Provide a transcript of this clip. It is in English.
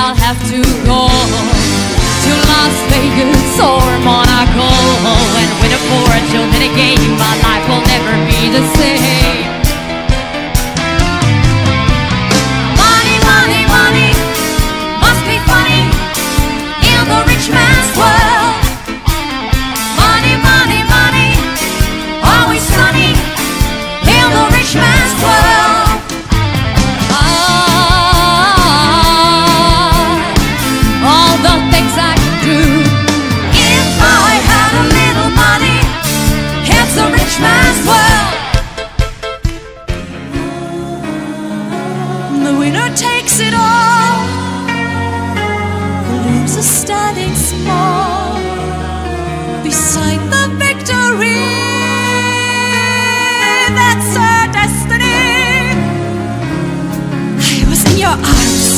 I'll have to go to Las Vegas or Monaco and win a fortune. Then again, my life will never be the same. Money, money, money must be funny in the rich man's world. Money, money, money, always sunny in the rich man's world. All the things I could do if I had a little money. It's a rich man's world. The winner takes it all, the loser standing small beside the victory. That's our destiny. I was in your arms